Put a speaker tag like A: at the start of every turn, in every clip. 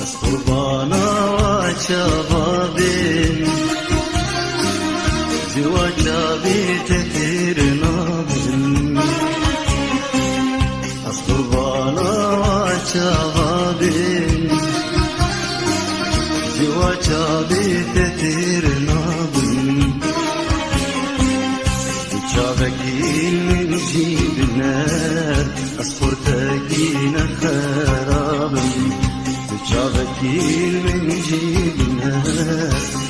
A: از قربانا و شبابين جوا جابي تثير نابن از قربانا و شبابين جوا جابي تثير نابن جابكين من جيبنا أصفرتكين خرابا جابكين من جيبنا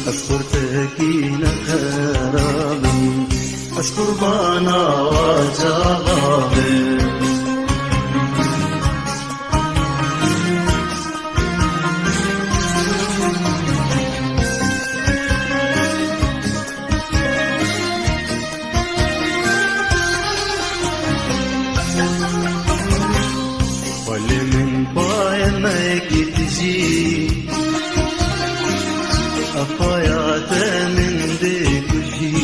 A: أصفرتكين خرابا أصقربانا وجابا من بايا ما تجي أفايات من ديكجي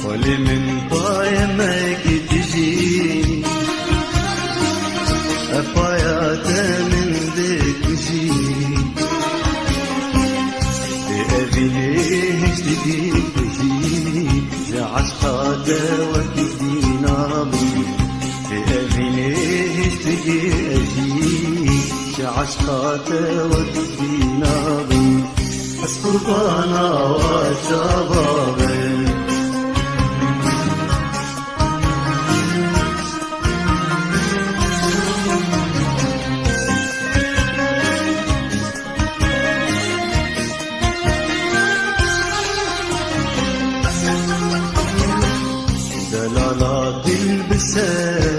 A: ولي من بايا ما تجي أفايات من ديكجي لأبيليه تجيكجي جعشقات وكدينا بي لأبيليه تجيكجي جعشقات وكدينا بي أسقربانا وشبابي دلالات البساريته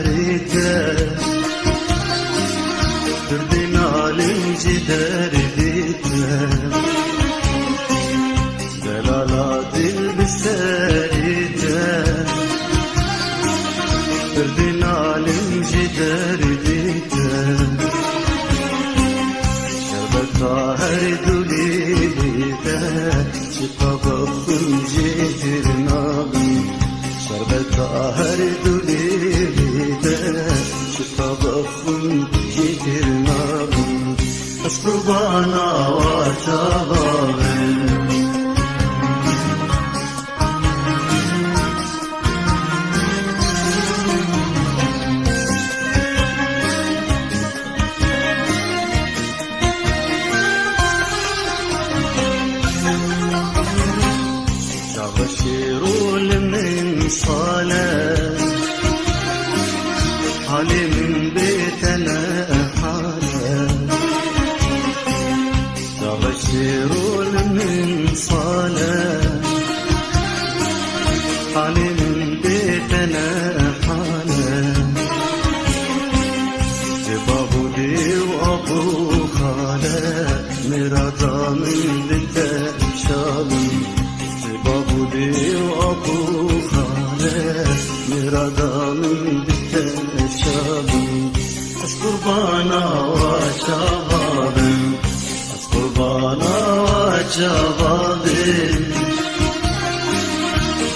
A: تردنا للجدار بيتنا دلالات البساريته تردنا للجدار بيتنا شربتها هردوليته شطبق جيترنا شربتها هردوليته شطبق جيترنا أسقربانا وشبابي شابشيروا من صلاة حالي من بيتنا حالة شابشيروا من صلاة حالي من بيتنا حالة بابو دي وابو خالة مرضى من بيت شابي بابو دي وابو خالة مرضى من بيت شابي أسقربانا وشبابي أسقربانا وشبابي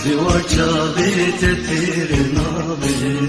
A: زواج بيت تثير نابي